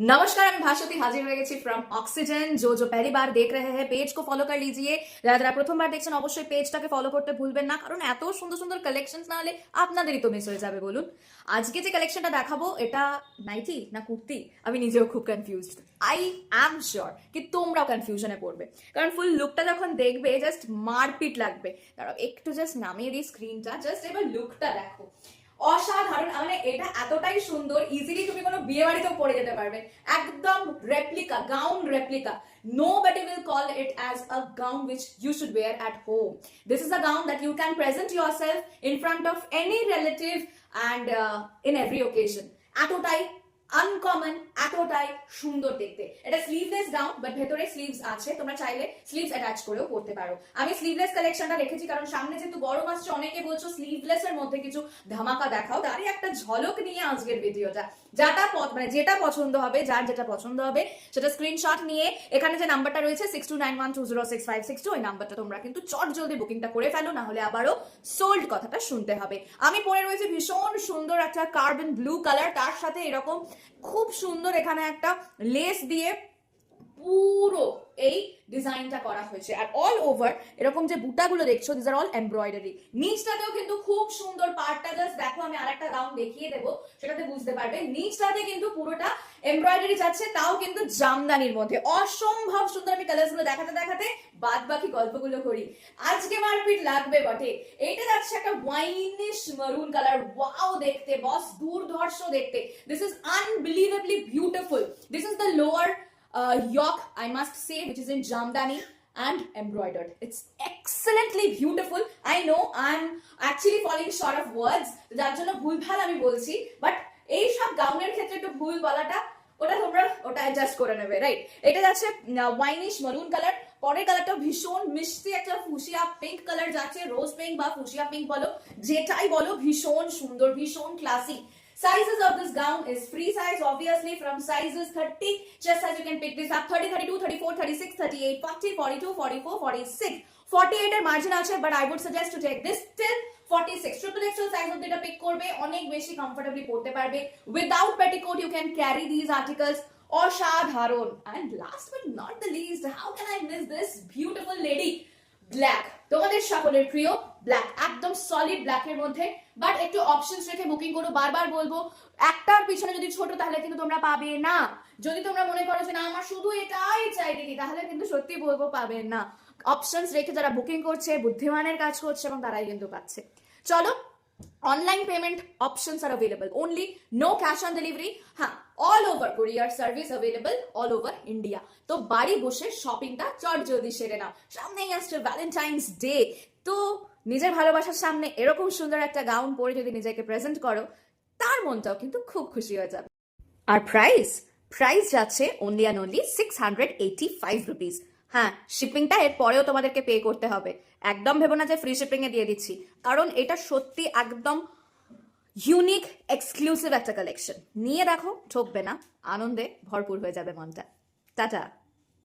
नमस्कार, আমি ভাস্বতী হাজির হয়ে গেছি ফ্রম অক্সিজেন। जो पहली बार देख रहे हैं पेज को फॉलो कर लीजिए। যারা যারা প্রথমবার দেখছেন অবশ্যই পেজটাকে ফলো করতে ভুলবেন না, কারণ এত সুন্দর সুন্দর কালেকশনস না হলে আপনাদেরই তো মিস হয়ে যাবে বলুন। আজকে যে কালেকশনটা দেখাবো এটা নাইটি না কুর্তি, আমি নিজেও খুব কনফিউজড। আই অ্যাম শিওর কি তোমরাও কনফিউশনে পড়বে, কারণ ফুল লুকটা যখন দেখবে জাস্ট মারপিট লাগবে। দাঁড়াও একটু জাস্ট নামিয়ে দিই স্ক্রিনটা, জাস্ট এবার লুকটা দেখো, অসাধারণ। মানে এটা এতটাই সুন্দর, ইজিলি তুমি কোনো বিয়ে বাড়িতেও পরে যেতে পারবে। একদম replica, gown replica. Nobody will call it as a gown which you should wear at home. This is a gown that you can present yourself in front of any relative and in every occasion. এতটাই uncommon, এতটাই সুন্দর দেখতে। এটা sleeveless gown, but ভেতরে sleeves আছে, তোমরা চাইলে sleeves attach করেও পরতে পারো। আমি স্লিভলেস কালেকশনটা রেখেছি কারণ সামনে যেহেতু গরম আসছে, অনেকে বলছো স্লিভলেস এর মধ্যে কিছু ধামাকা দেখাও, তারই একটা ঝলক নিয়ে আজকের ভিডিওটা। যেটা পছন্দ হবে, যার যেটা পছন্দ হবে সেটা স্ক্রিনশট নিয়ে এখানে যে নাম্বারটা রয়েছে 6291206562, ওই নাম্বারটা তোমরা কিন্তু চট জলদি বুকিংটা করে ফেলো, না হলে আবারও সোল্ড কথাটা শুনতে হবে। আমি পরে রয়েছে ভীষণ সুন্দর একটা কার্বন ব্লু কালার, তার সাথে এরকম খুব সুন্দর এখানে একটা লেস দিয়ে পুরো এই ডিজাইনটা করা হয়েছে। আর অল ওভার এরকম যে বুটাগুলো দেখছো, দিস আর অল এমব্রয়ডারি। নিচটাতেও কিন্তু খুব সুন্দর, পার্টটা জাস্ট দেখো, আমি আরেকটা গাউন দেখিয়ে দেবো, সেটাতে বুঝতে পারবে। নিচটাতে কিন্তু পুরোটা এমব্রয়ডারি যাচ্ছে, তাও কিন্তু জামদানির মধ্যে। অসম্ভব সুন্দর। আমি কালার্স গুলো দেখাতে দেখাতে বাদ বাকি গল্পগুলো করি, আজকে মারপিট লাগবে বটে। এইটা যাচ্ছে একটা ওয়াইনিশ মারুন কালার। ওয়াও দেখতে বস, দুর্ধর্ষ দেখতে। This is unbelievably beautiful. This is the lower yoke, I must say, which is in jamdani and embroidered. It's excellently beautiful. I know I'm actually falling short of words, যার জন্য ভুলভাল আমি বলছি, but এই সব গাউনের ক্ষেত্রে একটু ভুল বলাটা তোমরা অ্যাডজাস্ট করে নেবে, রাইট? এটা যাচ্ছে ওয়াইনিশ মারুন কালার। পরের কালারটা ভীষণ মিষ্টি একটা ফুসিয়া পিঙ্ক কালার যাচ্ছে, রোজ পিঙ্ক বা ফুসিয়া পিঙ্ক বলো, যেটাই বলো, ভীষণ সুন্দর, ভীষণ classy. Sizes of this gown is free size, obviously, from sizes 30 chest size you can pick this up, 30, 32, 34, 36, 38, 40, 42, 44, 46, 48 এর মার্জিন আছে, but I would suggest to take this till 46. Triple XL size of এটা pick করবে, অনেক বেশি comfortably পরতে পারবে। Without petticoat you can carry these articles. অসাধারণ। And last but not the least, how can I miss this beautiful lady? Black, তোমাদের সকলের প্রিয় ব্ল্যাক, একদম সলিড ব্ল্যাকের মধ্যে, বাট একটু অপশনস রেখে বুকিং করো। বারবার বলবো, একটার পিছনে যদি ছোট তাহলে কিন্তু তোমরা পাবে না। যদি তোমরা মনে করো যে না আমার শুধু এটাই চাই দিদি, তাহলে কিন্তু সত্যি বলবো পাবে না। অপশনস রেখে যারা বুকিং করছে, বুদ্ধিমানের কাজ করছে, এবং তারাই কিন্তু পাচ্ছে। চলো, online payment options are available, only no cash on delivery. হ্যাঁ, all over courier service available all over India. তো বাড়ি বসে শপিংটা চট জলদি সেরে নাও। সামনেই আসছে ভ্যালেন্টাইন্স ডে, তো নিজের ভালোবাসার সামনে এরকম সুন্দর একটা গাউন পরে যদি নিজেকে প্রেজেন্ট করো, তার মনটাও কিন্তু খুব খুশি হয়ে যাবে। আর প্রাইস যাচ্ছে only and only 685 rupees। হ্যাঁ, শিপিংটা এর পরেও তোমাদেরকে পে করতে হবে। একদম ভেবো না যে ফ্রি শিপিং এ দিয়ে দিচ্ছি, কারণ এটা সত্যি একদম ইউনিক এক্সক্লুসিভ একটা কালেকশন। নিয়ে দেখো, ঠকবে না, আনন্দে ভরপুর হয়ে যাবে মনটা। টাটা।